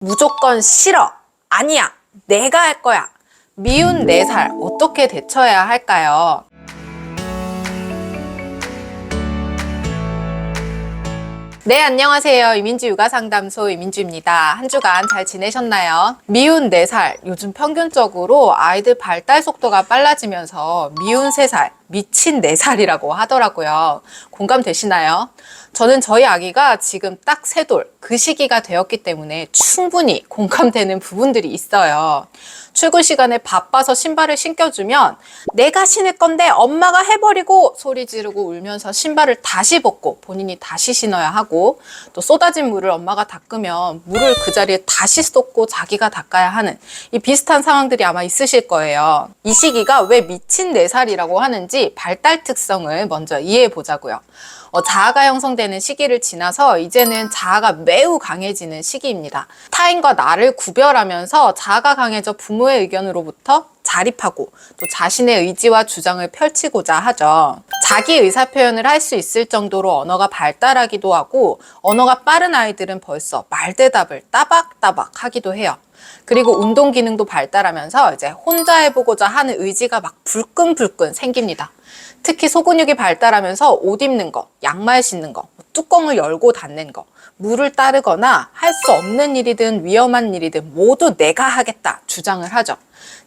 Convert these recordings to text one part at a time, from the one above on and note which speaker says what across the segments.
Speaker 1: 무조건 싫어. 아니야. 내가 할 거야. 미운 4살 어떻게 대처해야 할까요? 네, 안녕하세요. 이민주 육아상담소 이민주입니다. 한 주간 잘 지내셨나요? 미운 4살, 요즘 평균적으로 아이들 발달 속도가 빨라지면서 미운 3살, 미친 4살이라고 하더라고요. 공감되시나요? 저는 저희 아기가 지금 딱 3돌, 그 시기가 되었기 때문에 충분히 공감되는 부분들이 있어요. 출근 시간에 바빠서 신발을 신겨주면 내가 신을 건데 엄마가 해버리고 소리 지르고 울면서 신발을 다시 벗고 본인이 다시 신어야 하고, 또 쏟아진 물을 엄마가 닦으면 물을 그 자리에 다시 쏟고 자기가 닦아야 하는 이 비슷한 상황들이 아마 있으실 거예요. 이 시기가 왜 미친 4살이라고 하는지 발달 특성을 먼저 이해해 보자고요. 자아가 형성되는 시기를 지나서 이제는 자아가 매우 강해지는 시기입니다. 타인과 나를 구별하면서 자아가 강해져 부모의 의견으로부터 자립하고 또 자신의 의지와 주장을 펼치고자 하죠. 자기 의사 표현을 할 수 있을 정도로 언어가 발달하기도 하고, 언어가 빠른 아이들은 벌써 말대답을 따박따박 하기도 해요. 그리고 운동 기능도 발달하면서 이제 혼자 해보고자 하는 의지가 막 불끈불끈 생깁니다. 특히 소근육이 발달하면서 옷 입는 거, 양말 신는 거, 뚜껑을 열고 닫는 거, 물을 따르거나 할 수 없는 일이든 위험한 일이든 모두 내가 하겠다 주장을 하죠.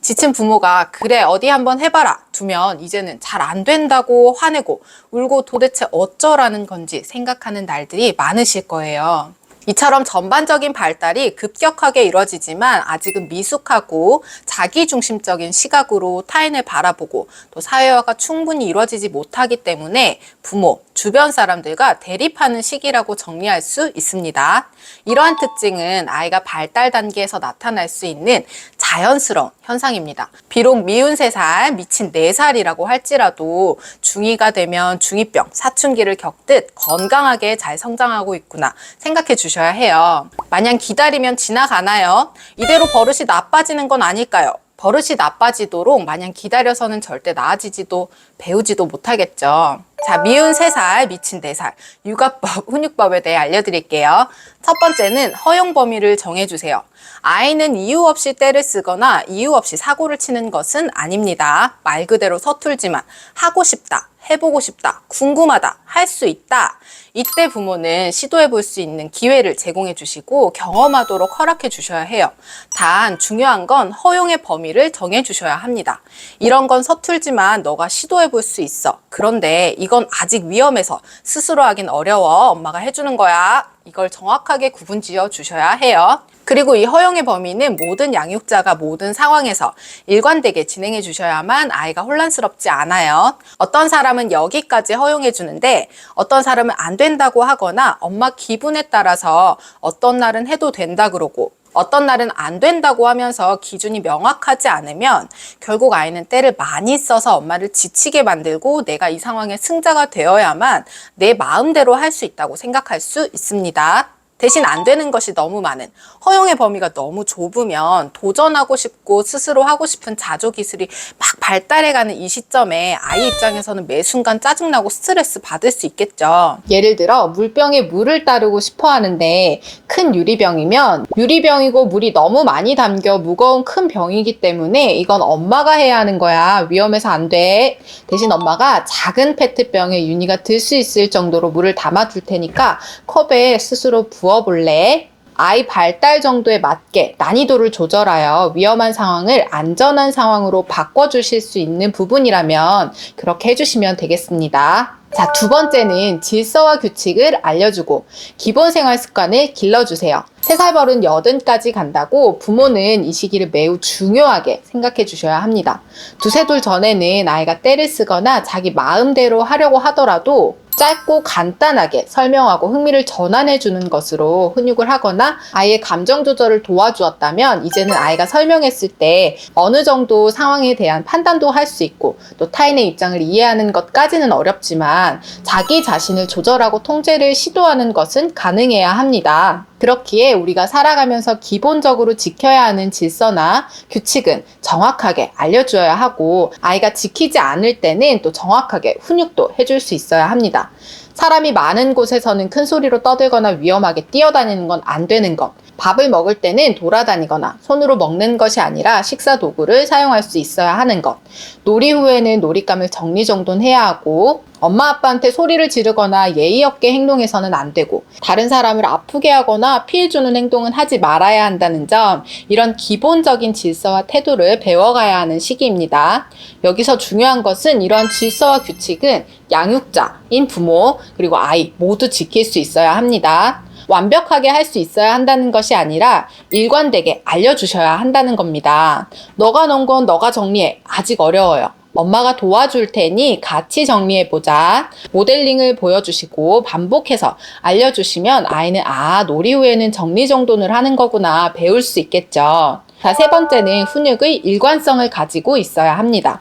Speaker 1: 지친 부모가 그래 어디 한번 해봐라 두면 이제는 잘 안 된다고 화내고 울고 도대체 어쩌라는 건지 생각하는 날들이 많으실 거예요. 이처럼 전반적인 발달이 급격하게 이루어지지만 아직은 미숙하고 자기중심적인 시각으로 타인을 바라보고 또 사회화가 충분히 이루어지지 못하기 때문에 부모, 주변 사람들과 대립하는 시기라고 정리할 수 있습니다. 이러한 특징은 아이가 발달 단계에서 나타날 수 있는 자연스러운 현상입니다. 비록 미운 3살, 미친 4살이라고 할지라도 중2가 되면 중2병, 사춘기를 겪듯 건강하게 잘 성장하고 있구나 생각해 주셔야 해요. 마냥 기다리면 지나가나요? 이대로 버릇이 나빠지는 건 아닐까요? 버릇이 나빠지도록 마냥 기다려서는 절대 나아지지도 배우지도 못하겠죠. 자, 미운 3살, 미친 4살, 육아법, 훈육법에 대해 알려드릴게요. 첫 번째는 허용 범위를 정해주세요. 아이는 이유 없이 때를 쓰거나 이유 없이 사고를 치는 것은 아닙니다. 말 그대로 서툴지만 하고 싶다, 해보고 싶다, 궁금하다, 할 수 있다. 이때 부모는 시도해 볼 수 있는 기회를 제공해 주시고 경험하도록 허락해 주셔야 해요. 단 중요한 건 허용의 범위를 정해 주셔야 합니다. 이런 건 서툴지만 너가 시도해 볼 수 있어. 그런데 이건 아직 위험해서 스스로 하긴 어려워. 엄마가 해주는 거야. 이걸 정확하게 구분 지어 주셔야 해요. 그리고 이 허용의 범위는 모든 양육자가 모든 상황에서 일관되게 진행해 주셔야만 아이가 혼란스럽지 않아요. 어떤 사람은 여기까지 허용해 주는데 어떤 사람은 안 된다고 하거나 엄마 기분에 따라서 어떤 날은 해도 된다 그러고 어떤 날은 안 된다고 하면서 기준이 명확하지 않으면 결국 아이는 때를 많이 써서 엄마를 지치게 만들고 내가 이 상황의 승자가 되어야만 내 마음대로 할 수 있다고 생각할 수 있습니다. 대신 안 되는 것이 너무 많은, 허용의 범위가 너무 좁으면 도전하고 싶고 스스로 하고 싶은 자조기술이 막 발달해가는 이 시점에 아이 입장에서는 매 순간 짜증나고 스트레스 받을 수 있겠죠. 예를 들어 물병에 물을 따르고 싶어 하는데 큰 유리병이면 유리병이고 물이 너무 많이 담겨 무거운 큰 병이기 때문에 이건 엄마가 해야 하는 거야. 위험해서 안 돼. 대신 엄마가 작은 페트병에 윤희가 들 수 있을 정도로 물을 담아줄 테니까 컵에 스스로 부어볼래? 아이 발달 정도에 맞게 난이도를 조절하여 위험한 상황을 안전한 상황으로 바꿔주실 수 있는 부분이라면 그렇게 해주시면 되겠습니다. 자, 두 번째는 질서와 규칙을 알려주고 기본 생활 습관을 길러주세요. 3살 버른 80까지 간다고 부모는 이 시기를 매우 중요하게 생각해 주셔야 합니다. 두세 돌 전에는 아이가 때를 쓰거나 자기 마음대로 하려고 하더라도 짧고 간단하게 설명하고 흥미를 전환해 주는 것으로 훈육을 하거나 아이의 감정 조절을 도와주었다면 이제는 아이가 설명했을 때 어느 정도 상황에 대한 판단도 할 수 있고 또 타인의 입장을 이해하는 것까지는 어렵지만 자기 자신을 조절하고 통제를 시도하는 것은 가능해야 합니다. 그렇기에 우리가 살아가면서 기본적으로 지켜야 하는 질서나 규칙은 정확하게 알려주어야 하고 아이가 지키지 않을 때는 또 정확하게 훈육도 해줄 수 있어야 합니다. 사람이 많은 곳에서는 큰 소리로 떠들거나 위험하게 뛰어다니는 건 안 되는 것, 밥을 먹을 때는 돌아다니거나 손으로 먹는 것이 아니라 식사 도구를 사용할 수 있어야 하는 것. 놀이 후에는 놀잇감을 정리정돈해야 하고, 엄마 아빠한테 소리를 지르거나 예의 없게 행동해서는 안 되고, 다른 사람을 아프게 하거나 피해 주는 행동은 하지 말아야 한다는 점, 이런 기본적인 질서와 태도를 배워가야 하는 시기입니다. 여기서 중요한 것은 이러한 질서와 규칙은 양육자인 부모 그리고 아이 모두 지킬 수 있어야 합니다. 완벽하게 할 수 있어야 한다는 것이 아니라 일관되게 알려주셔야 한다는 겁니다. 너가 넣은 건 너가 정리해. 아직 어려워요. 엄마가 도와줄 테니 같이 정리해보자. 모델링을 보여주시고 반복해서 알려주시면 아이는 놀이 후에는 정리정돈을 하는 거구나 배울 수 있겠죠. 자, 세 번째는 훈육의 일관성을 가지고 있어야 합니다.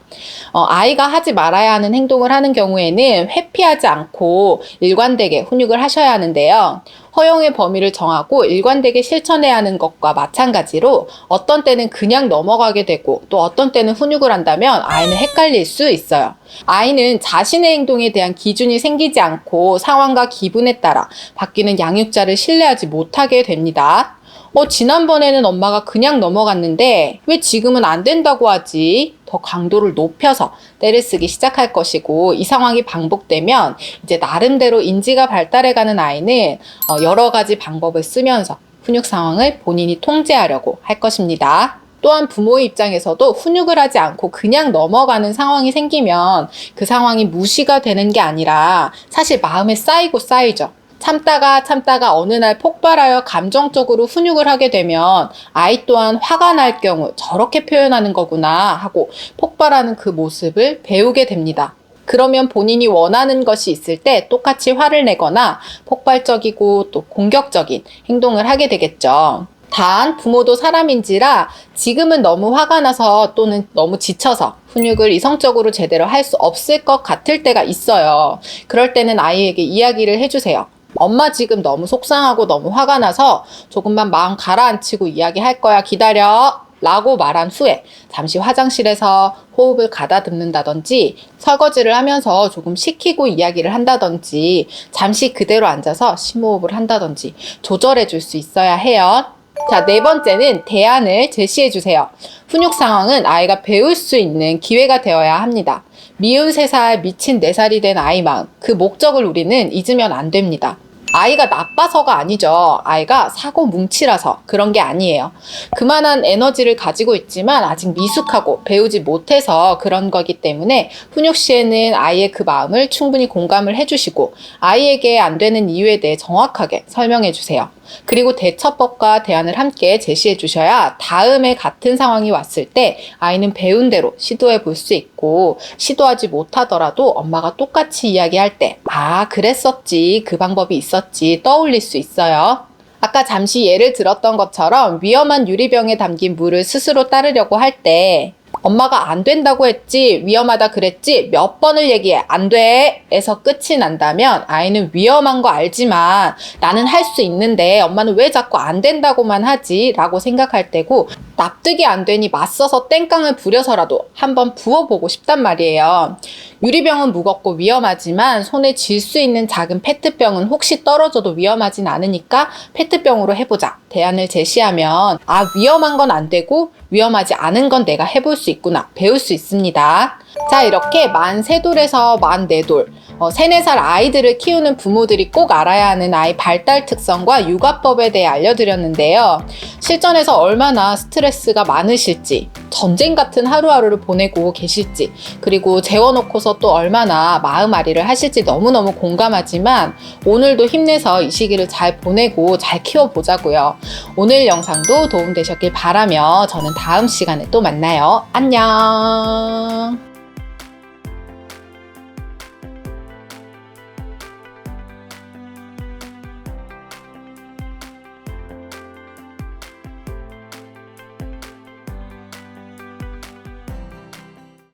Speaker 1: 아이가 하지 말아야 하는 행동을 하는 경우에는 회피하지 않고 일관되게 훈육을 하셔야 하는데요. 허용의 범위를 정하고 일관되게 실천해야 하는 것과 마찬가지로 어떤 때는 그냥 넘어가게 되고 또 어떤 때는 훈육을 한다면 아이는 헷갈릴 수 있어요. 아이는 자신의 행동에 대한 기준이 생기지 않고 상황과 기분에 따라 바뀌는 양육자를 신뢰하지 못하게 됩니다. 지난번에는 엄마가 그냥 넘어갔는데 왜 지금은 안 된다고 하지? 더 강도를 높여서 때를 쓰기 시작할 것이고, 이 상황이 반복되면 이제 나름대로 인지가 발달해가는 아이는 여러 가지 방법을 쓰면서 훈육 상황을 본인이 통제하려고 할 것입니다. 또한 부모의 입장에서도 훈육을 하지 않고 그냥 넘어가는 상황이 생기면 그 상황이 무시가 되는 게 아니라 사실 마음에 쌓이죠. 참다가 어느 날 폭발하여 감정적으로 훈육을 하게 되면 아이 또한 화가 날 경우 저렇게 표현하는 거구나 하고 폭발하는 그 모습을 배우게 됩니다. 그러면 본인이 원하는 것이 있을 때 똑같이 화를 내거나 폭발적이고 또 공격적인 행동을 하게 되겠죠. 단 부모도 사람인지라 지금은 너무 화가 나서 또는 너무 지쳐서 훈육을 이성적으로 제대로 할 수 없을 것 같을 때가 있어요. 그럴 때는 아이에게 이야기를 해주세요. 엄마 지금 너무 속상하고 너무 화가 나서 조금만 마음 가라앉히고 이야기할 거야. 기다려. 라고 말한 후에 잠시 화장실에서 호흡을 가다듬는다든지 설거지를 하면서 조금 식히고 이야기를 한다든지 잠시 그대로 앉아서 심호흡을 한다든지 조절해 줄 수 있어야 해요. 자, 네 번째는 대안을 제시해 주세요. 훈육 상황은 아이가 배울 수 있는 기회가 되어야 합니다. 미운 3살, 미친 4살이 된 아이 마음, 그 목적을 우리는 잊으면 안 됩니다. 아이가 나빠서가 아니죠. 아이가 사고 뭉치라서 그런 게 아니에요. 그만한 에너지를 가지고 있지만 아직 미숙하고 배우지 못해서 그런 거기 때문에 훈육 시에는 아이의 그 마음을 충분히 공감을 해주시고 아이에게 안 되는 이유에 대해 정확하게 설명해 주세요. 그리고 대처법과 대안을 함께 제시해 주셔야 다음에 같은 상황이 왔을 때 아이는 배운 대로 시도해 볼 수 있고, 시도하지 못하더라도 엄마가 똑같이 이야기할 때 그랬었지, 그 방법이 있었지 떠올릴 수 있어요. 아까 잠시 예를 들었던 것처럼 위험한 유리병에 담긴 물을 스스로 따르려고 할 때 엄마가 안 된다고 했지, 위험하다 그랬지, 몇 번을 얘기해, 안 돼! 에서 끝이 난다면 아이는 위험한 거 알지만 나는 할 수 있는데 엄마는 왜 자꾸 안 된다고만 하지? 라고 생각할 때고, 납득이 안 되니 맞서서 땡깡을 부려서라도 한번 부어보고 싶단 말이에요. 유리병은 무겁고 위험하지만 손에 쥘 수 있는 작은 페트병은 혹시 떨어져도 위험하진 않으니까 페트병으로 해보자. 대안을 제시하면 위험한 건 안 되고 위험하지 않은 건 내가 해볼 수 있구나. 배울 수 있습니다. 자, 이렇게 만 3돌에서 만 4돌 3, 4살 아이들을 키우는 부모들이 꼭 알아야 하는 아이 발달 특성과 육아법에 대해 알려드렸는데요. 실전에서 얼마나 스트레스가 많으실지, 전쟁 같은 하루하루를 보내고 계실지, 그리고 재워놓고서 또 얼마나 마음앓이를 하실지 너무너무 공감하지만 오늘도 힘내서 이 시기를 잘 보내고 잘 키워보자고요. 오늘 영상도 도움되셨길 바라며 저는 다음 시간에 또 만나요. 안녕.